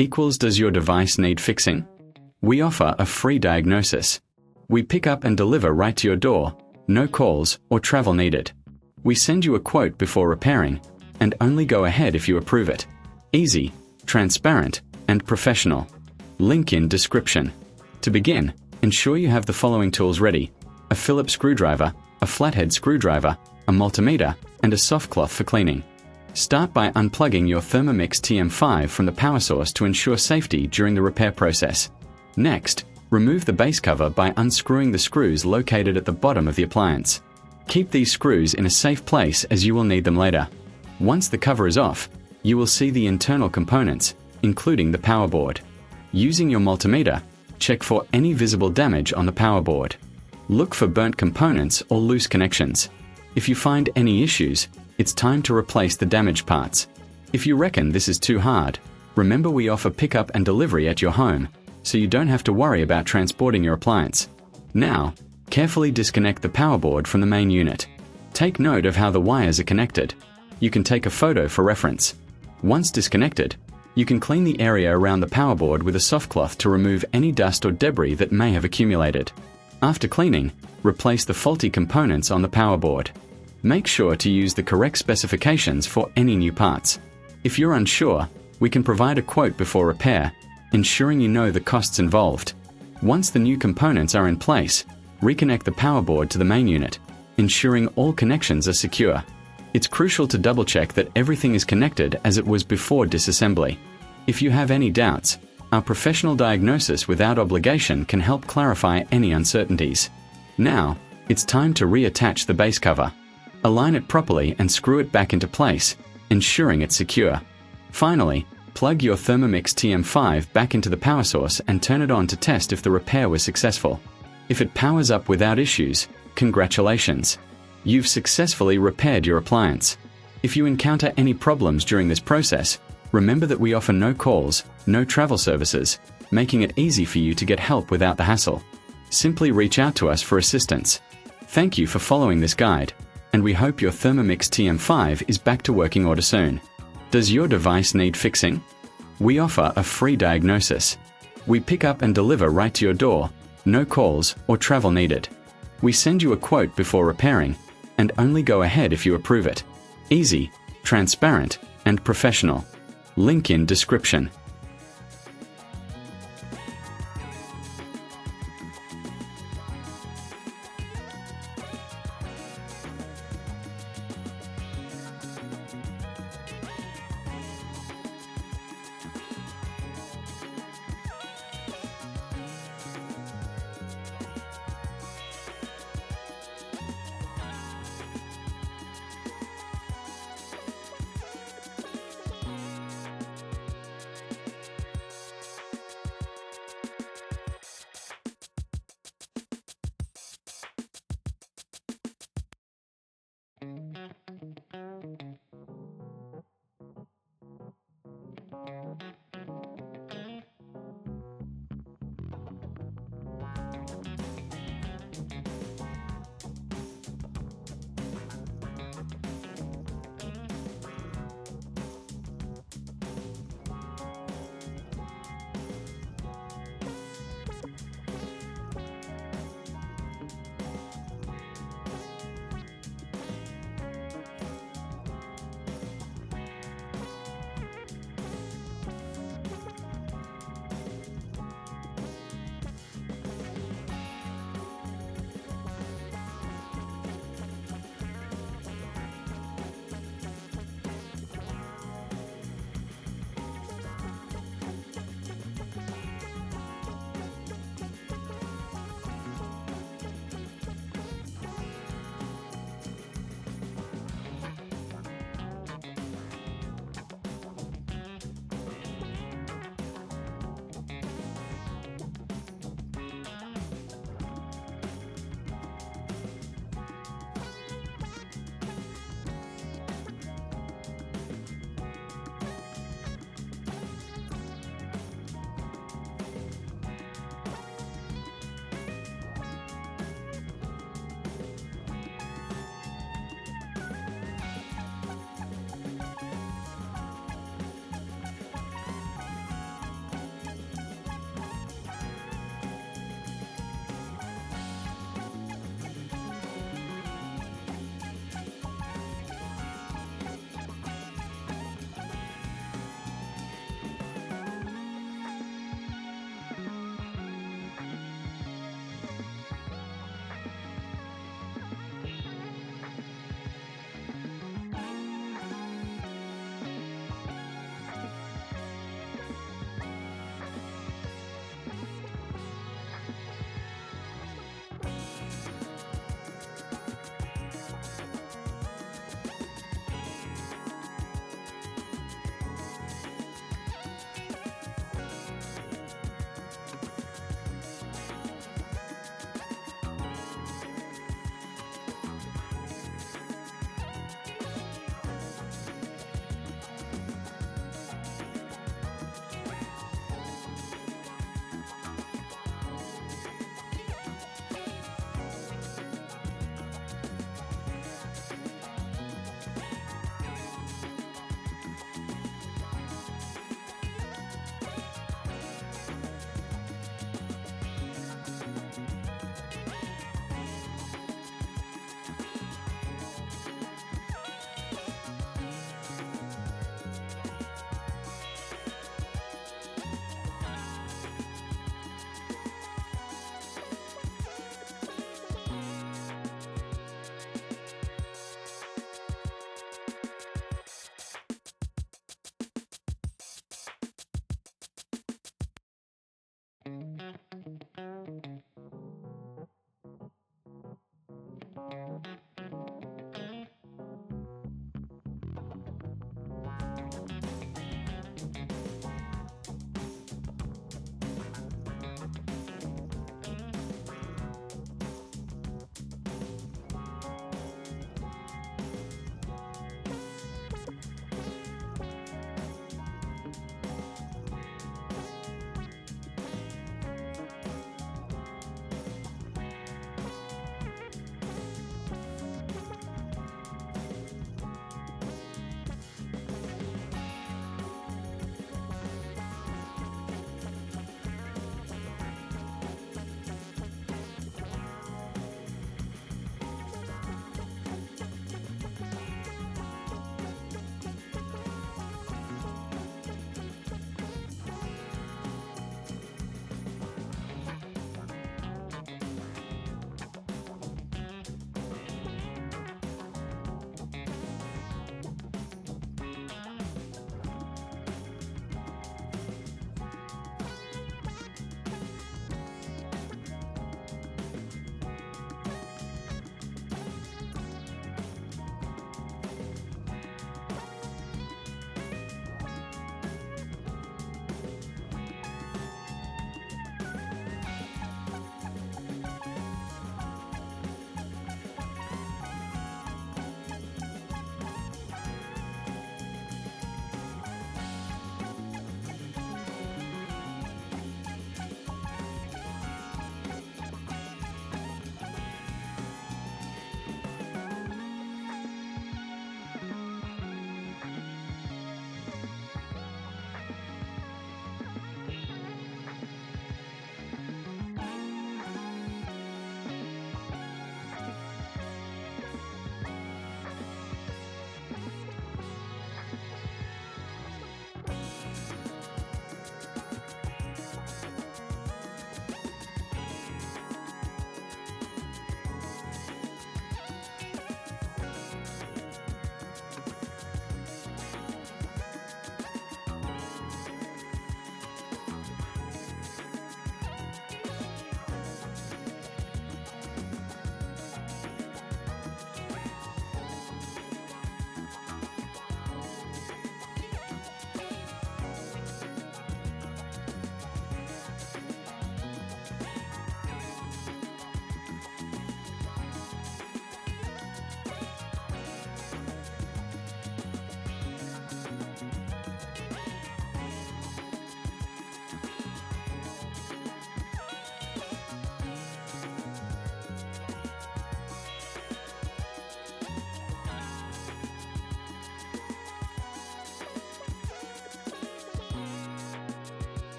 equals does your device need fixing? We offer a free diagnosis. We pick up and deliver right to your door, no calls or travel needed. We send you a quote before repairing, and only go ahead if you approve it. Easy, transparent, and professional. Link in description. To begin, ensure you have the following tools ready: a Phillips screwdriver, a flathead screwdriver, a multimeter, and a soft cloth for cleaning. Start by unplugging your Thermomix TM5 from the power source to ensure safety during the repair process. Next, remove the base cover by unscrewing the screws located at the bottom of the appliance. Keep these screws in a safe place as you will need them later. Once the cover is off, you will see the internal components, including the power board. Using your multimeter, check for any visible damage on the power board. Look for burnt components or loose connections. If you find any issues, it's time to replace the damaged parts. If you reckon this is too hard, remember we offer pickup and delivery at your home, so you don't have to worry about transporting your appliance. Now, carefully disconnect the power board from the main unit. Take note of how the wires are connected. You can take a photo for reference. Once disconnected, you can clean the area around the power board with a soft cloth to remove any dust or debris that may have accumulated. After cleaning, replace the faulty components on the power board. Make sure to use the correct specifications for any new parts. If you're unsure, we can provide a quote before repair, ensuring you know the costs involved. Once the new components are in place, reconnect the power board to the main unit, ensuring all connections are secure. It's crucial to double-check that everything is connected as it was before disassembly. If you have any doubts, our professional diagnosis without obligation can help clarify any uncertainties. Now, it's time to reattach the base cover. Align it properly and screw it back into place, ensuring it's secure. Finally, plug your Thermomix TM5 back into the power source and turn it on to test if the repair was successful. If it powers up without issues, congratulations! You've successfully repaired your appliance. If you encounter any problems during this process, remember that we offer no calls, no travel services, making it easy for you to get help without the hassle. Simply reach out to us for assistance. Thank you for following this guide, and we hope your Thermomix TM5 is back to working order soon. Does your device need fixing? We offer a free diagnosis. We pick up and deliver right to your door, no calls or travel needed. We send you a quote before repairing, and only go ahead if you approve it. Easy, transparent, and professional. Link in description.